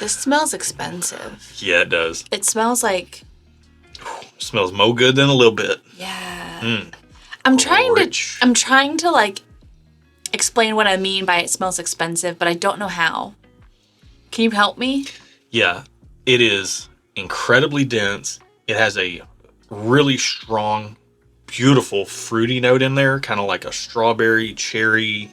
This smells expensive. Yeah, it does. It smells like... Smells more good than a little bit. Yeah. I'm trying to like explain what I mean by it smells expensive, but I don't know how. Can you help me? Yeah, it is incredibly dense. It has a really strong, beautiful fruity note in there, kind of like a strawberry, cherry,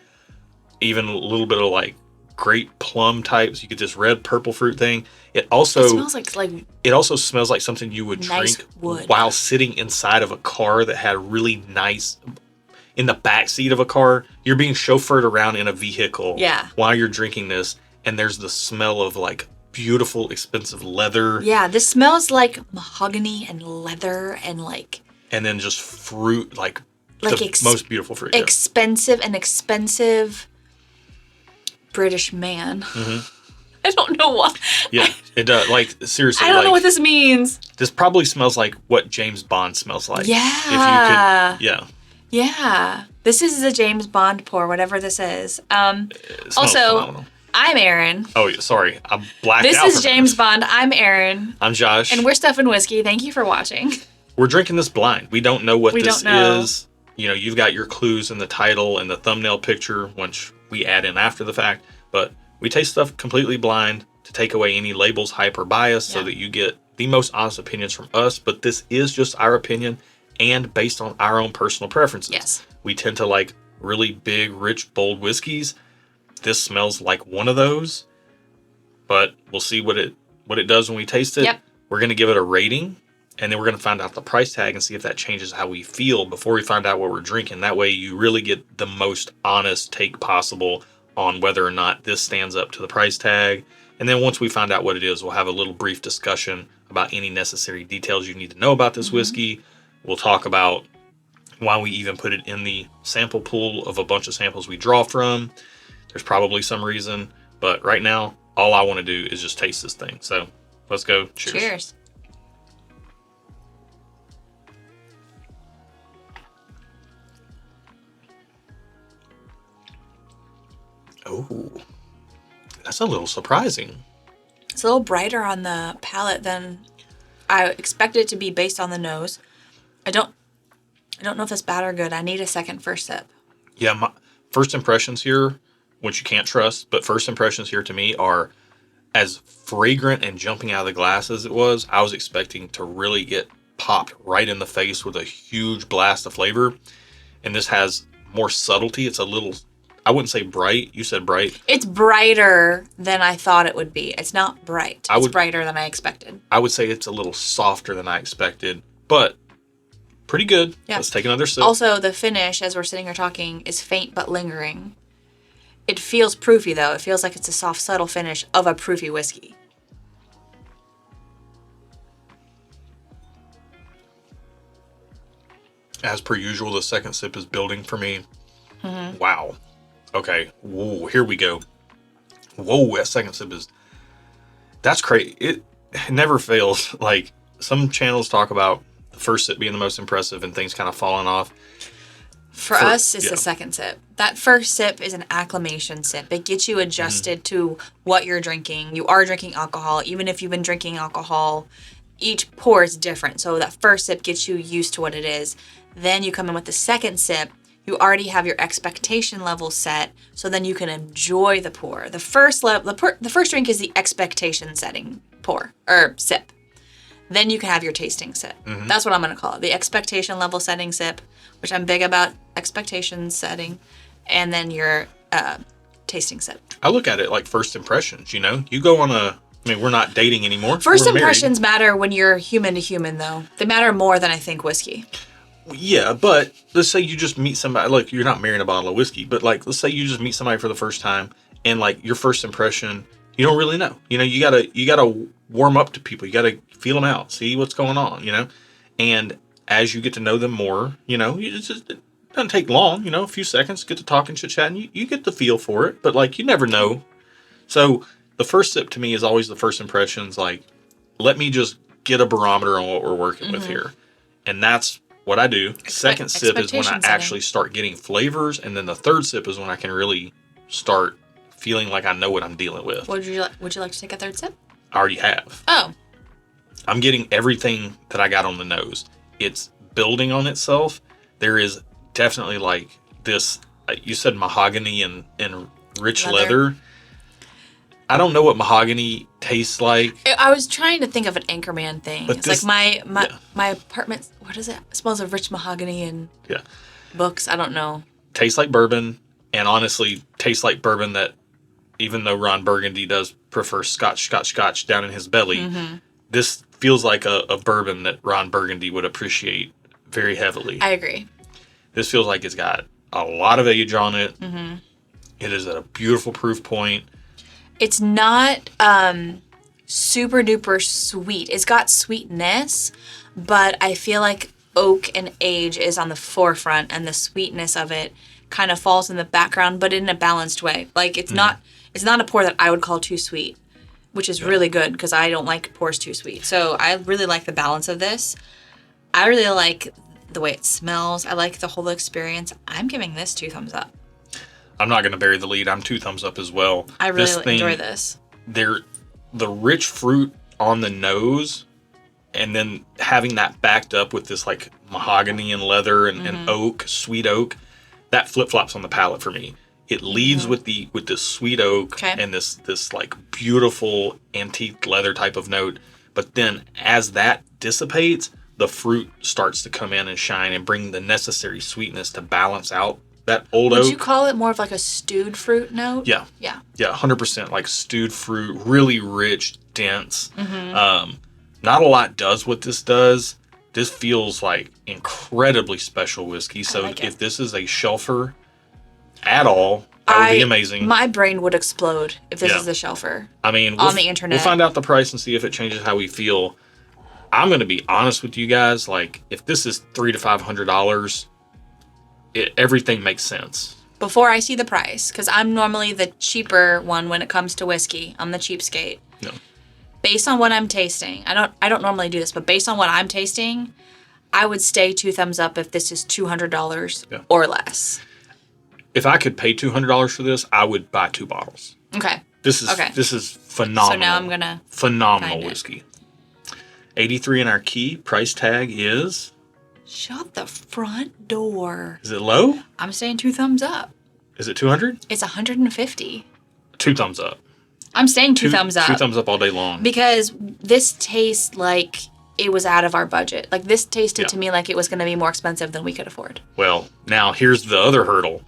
even a little bit of like grape plum types. You get this red purple fruit thing. It smells like it also smells like something you would drink while sitting inside of a car that had really nice, in the back seat of a car. You're being chauffeured around in a vehicle while you're drinking this, and there's the smell of like beautiful, expensive leather. Yeah, this smells like mahogany and leather and like... And then just fruit, like the most beautiful fruit. Expensive British man. Mm-hmm. I don't know why. Yeah, it does. Like, seriously. I don't know what this means. This probably smells like what James Bond smells like. Yeah. If you could, Yeah. This is a James Bond pour, whatever this is. Also, phenomenal. I'm Erin. Oh, yeah, sorry. I'm blacked out. This is James Bond. I'm Erin. I'm Josh. And we're Stuff and Whiskey. Thank you for watching. We're drinking this blind. We don't know what this is. You know, you've got your clues in the title and the thumbnail picture, which we add in after the fact. But we taste stuff completely blind to take away any labels, hype, or bias so that you get the most honest opinions from us. But this is just our opinion and based on our own personal preferences. Yes. We tend to like really big, rich, bold whiskeys. This smells like one of those. But we'll see what it does when we taste it. Yep. We're going to give it a rating. And then we're going to find out the price tag and see if that changes how we feel before we find out what we're drinking. That way you really get the most honest take possible on whether or not this stands up to the price tag. And then once we find out what it is, we'll have a little brief discussion about any necessary details you need to know about this whiskey. We'll talk about why we even put it in the sample pool of a bunch of samples we draw from. There's probably some reason, but right now, all I want to do is just taste this thing. So let's go. Cheers. Cheers. Oh, that's a little surprising. It's a little brighter on the palate than I expected it to be based on the nose. I don't know if that's bad or good. I need a first sip. Yeah, my first impressions here, which you can't trust, but first impressions here to me are as fragrant and jumping out of the glass as it was. I was expecting to really get popped right in the face with a huge blast of flavor. And this has more subtlety. It's a little... I wouldn't say bright. You said bright. It's brighter than I thought it would be. It's not bright. It's brighter than I expected. I would say it's a little softer than I expected, but pretty good. Yeah. Let's take another sip. Also, the finish, as we're sitting here talking, is faint but lingering. It feels proofy, though. It feels like it's a soft, subtle finish of a proofy whiskey. As per usual, the second sip is building for me. Mm-hmm. Wow. Okay. Whoa, here we go. Whoa, that second sip is... That's crazy. It never fails. Like, some channels talk about the first sip being the most impressive and things kind of falling off. For us, it's the second sip. That first sip is an acclimation sip. It gets you adjusted to what you're drinking. You are drinking alcohol. Even if you've been drinking alcohol, each pour is different. So that first sip gets you used to what it is. Then you come in with the second sip. You already have your expectation level set, so then you can enjoy the pour. The first drink is the expectation setting pour or sip. Then you can have your tasting sip. Mm-hmm. That's what I'm going to call it. The expectation level setting sip, which I'm big about expectation setting, and then your tasting sip. I look at it like first impressions, you know? You go on we're not dating anymore. First impressions matter when you're human to human, though. They matter more than I think whiskey. Yeah, but let's say you just meet somebody, like you're not marrying a bottle of whiskey, but like, let's say you just meet somebody for the first time and like your first impression, you don't really know, you know, you gotta warm up to people. You gotta feel them out, see what's going on, you know? And as you get to know them more, you know, it doesn't take long, you know, a few seconds, get to talking, chit chat, and you get the feel for it, but like, you never know. So the first sip to me is always the first impressions. Like, let me just get a barometer on what we're working with here. And that's what I do. Second sip is when I actually start getting flavors, and then the third sip is when I can really start feeling like I know what I'm dealing with. Would you like to take a third sip? I already have. Oh. I'm getting everything that I got on the nose. It's building on itself. There is definitely like this, you said mahogany and rich leather. I don't know what mahogany tastes like. I was trying to think of an Anchorman thing. But it's this, like my apartment, what is it? It smells of rich mahogany and books. I don't know. Tastes like bourbon, and honestly tastes like bourbon that even though Ron Burgundy does prefer scotch down in his belly, this feels like a bourbon that Ron Burgundy would appreciate very heavily. I agree. This feels like it's got a lot of age on it. It is at a beautiful proof point. It's not super duper sweet. It's got sweetness, but I feel like oak and age is on the forefront, and the sweetness of it kind of falls in the background, but in a balanced way. Like it's not a pour that I would call too sweet, which is really good because I don't like pours too sweet. So I really like the balance of this. I really like the way it smells. I like the whole experience. I'm giving this 2 thumbs up. I'm not going to bury the lead. I'm 2 thumbs up as well. I really enjoy this. The rich fruit on the nose, and then having that backed up with this like mahogany and leather and oak, sweet oak, that flip-flops on the palate for me. It leads with this sweet oak and this like beautiful antique leather type of note. But then as that dissipates, the fruit starts to come in and shine and bring the necessary sweetness to balance out that old oak. Would you call it more of like a stewed fruit note? Yeah. Yeah, 100% like stewed fruit, really rich, dense. Not a lot does what this does. This feels like incredibly special whiskey. So like if this is a shelfer at all, that would be amazing. My brain would explode if this is the shelfer. I mean, on the internet. We'll find out the price and see if it changes how we feel. I'm going to be honest with you guys. Like, if this is $300 to $500, everything makes sense. Before I see the price, because I'm normally the cheaper one when it comes to whiskey. I'm the cheapskate. No. Based on what I'm tasting, I don't normally do this, but based on what I'm tasting, I would stay 2 thumbs up if this is $200 or less. If I could pay $200 for this, I would buy 2 bottles. Okay. This is phenomenal. So now I'm gonna phenomenal whiskey. 83 in our key. Price tag is. Shut the front door. Is it low? I'm saying 2 thumbs up. Is it 200? It's 150. 2 thumbs up. I'm saying 2 thumbs up. 2 thumbs up all day long. Because this tastes like it was out of our budget. Like this tasted to me like it was going to be more expensive than we could afford. Well, now here's the other hurdle.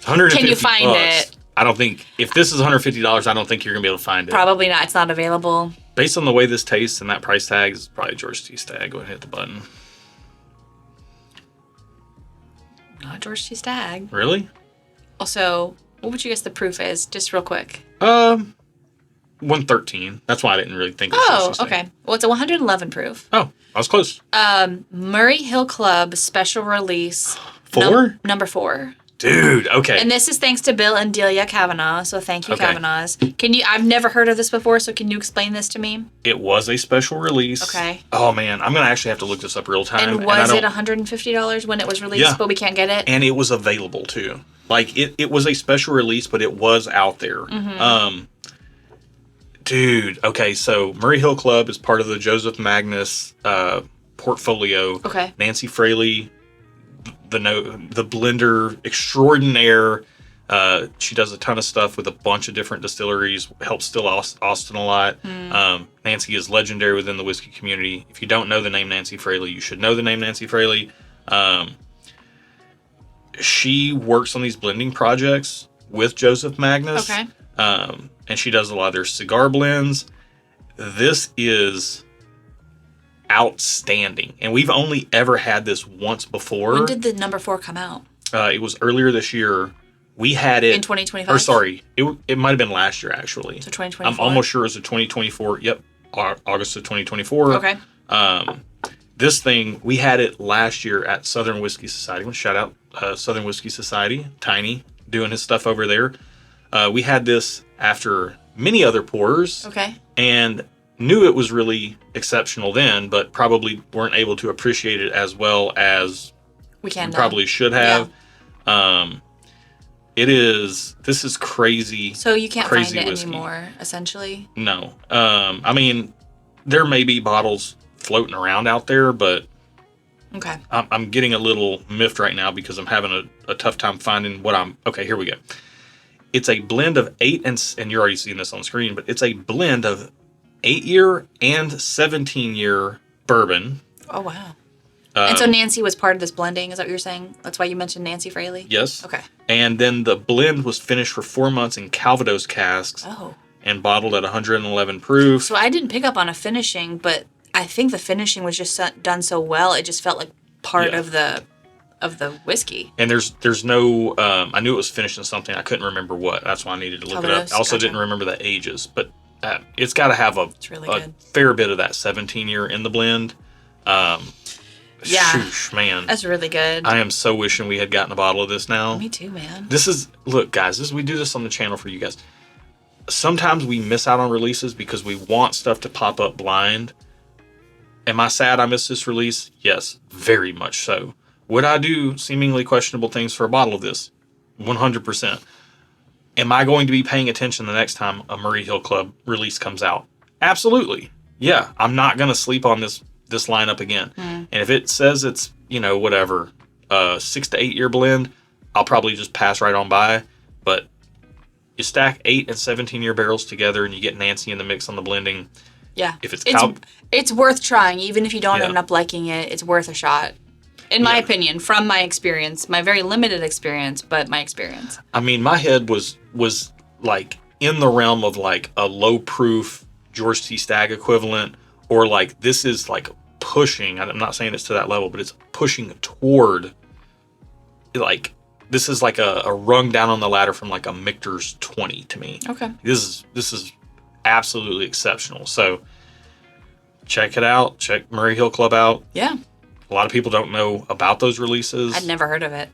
150 Can you find it? I don't think, if this is $150, I don't think you're going to be able to find it. Probably not. It's not available. Based on the way this tastes and that price tag, is probably George T. Stagg. Go ahead and hit the button. Not George T. Stagg. Really? Also, what would you guess the proof is? Just real quick. 113. That's why I didn't really think it was George T. Stagg. Okay. Well, it's a 111 proof. Oh, I was close. Murray Hill Club special release. 4? Number 4. Dude, okay. And this is thanks to Bill and Delia Kavanaugh, so thank you, Kavanaughs. I've never heard of this before, so can you explain this to me? It was a special release. Okay. Oh, man, I'm going to actually have to look this up real time. And was it $150 when it was released, but we can't get it? And it was available, too. Like, it was a special release, but it was out there. Dude, okay, so Murray Hill Club is part of the Joseph Magnus portfolio. Okay. Nancy Fraley, the blender extraordinaire. She does a ton of stuff with a bunch of different distilleries, helps still Austin a lot. Nancy is legendary within the whiskey community. If you don't know the name Nancy Fraley, you should know the name Nancy Fraley. She works on these blending projects with Joseph Magnus. Okay. And she does a lot of their cigar blends. This is outstanding. And we've only ever had this once before. When did the number 4 come out? It was earlier this year. We had it... In 2025? Or sorry, it might have been last year, actually. So 2024? I'm almost sure it was a 2024. Yep, August of 2024. Okay. This thing, we had it last year at Southern Whiskey Society. I want to shout out Southern Whiskey Society. Tiny, doing his stuff over there. We had this after many other pours. Okay. And knew it was really exceptional then, but probably weren't able to appreciate it as well as we probably should have. Yeah. It is. This is crazy. So you can't crazy find it whiskey. anymore, essentially? No. I mean, there may be bottles floating around out there, but Okay. I'm getting a little miffed right now because I'm having a tough time finding what I'm... Okay, here we go. It's a blend of 8 and you're already seeing this on screen, but it's a blend of 8-year and 17-year bourbon. Oh, wow. And so Nancy was part of this blending, is that what you're saying? That's why you mentioned Nancy Fraley? Yes. Okay. And then the blend was finished for 4 months in Calvados casks and bottled at 111 proof. So I didn't pick up on a finishing, but I think the finishing was just done so well, it just felt like part of the whiskey. And there's no... I knew it was finished in something. I couldn't remember what. That's why I needed to look Calvados, it up. I also didn't remember the ages, but it's got to have a fair bit of that 17-year in the blend. Shoosh, man. That's really good. I am so wishing we had gotten a bottle of this now. Me too, man. Look, guys, we do this on the channel for you guys. Sometimes we miss out on releases because we want stuff to pop up blind. Am I sad I missed this release? Yes, very much so. Would I do seemingly questionable things for a bottle of this? 100%. Am I going to be paying attention the next time a Murray Hill Club release comes out? Absolutely. Yeah, I'm not going to sleep on this lineup again. And if it says it's, whatever, 6 to 8 year blend, I'll probably just pass right on by. But you stack 8 and 17-year barrels together and you get Nancy in the mix on the blending. Yeah. If it's worth trying, even if you don't end up liking it, it's worth a shot. In my opinion, from my experience, my very limited experience, but my experience. I mean, my head was like in the realm of like a low proof George T. Stagg equivalent, or like this is like pushing, I'm not saying it's to that level, but it's pushing toward, like, this is like a rung down on the ladder from like a Michter's 20 to me. Okay. This is absolutely exceptional. So check it out. Check Murray Hill Club out. Yeah. A lot of people don't know about those releases. I'd never heard of it.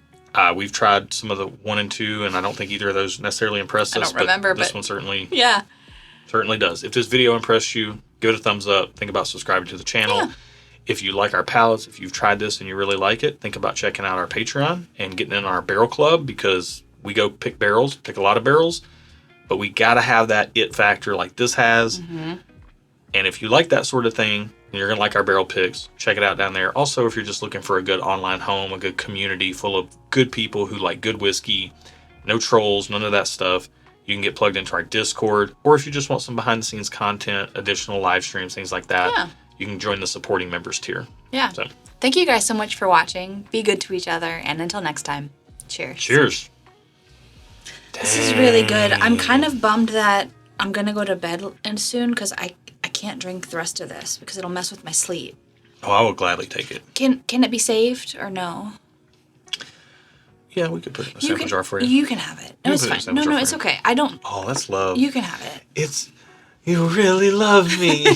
We've tried some of the 1 and 2, and I don't think either of those necessarily impressed us. I don't remember, but this one certainly does. If this video impressed you, give it a thumbs up. Think about subscribing to the channel. Yeah. If you like our palettes, if you've tried this and you really like it, think about checking out our Patreon and getting in our barrel club, because we go pick a lot of barrels, but we got to have that it factor like this has. Mm-hmm. And if you like that sort of thing, and you're going to like our barrel picks, check it out down there. Also, if you're just looking for a good online home, a good community full of good people who like good whiskey, no trolls, none of that stuff, you can get plugged into our Discord. Or if you just want some behind the scenes content, additional live streams, things like that, you can join the supporting members tier. Yeah. So, thank you guys so much for watching. Be good to each other. And until next time, cheers. Cheers. This is really good. I'm kind of bummed that I'm going to go to bed soon because I can't drink the rest of this because it'll mess with my sleep. Oh, I will gladly take it. Can it be saved or no? Yeah, we could put it in a sample jar for you. You can have it. No, it's fine. No, it's okay. I don't. Oh, that's love. You can have it. You really love me.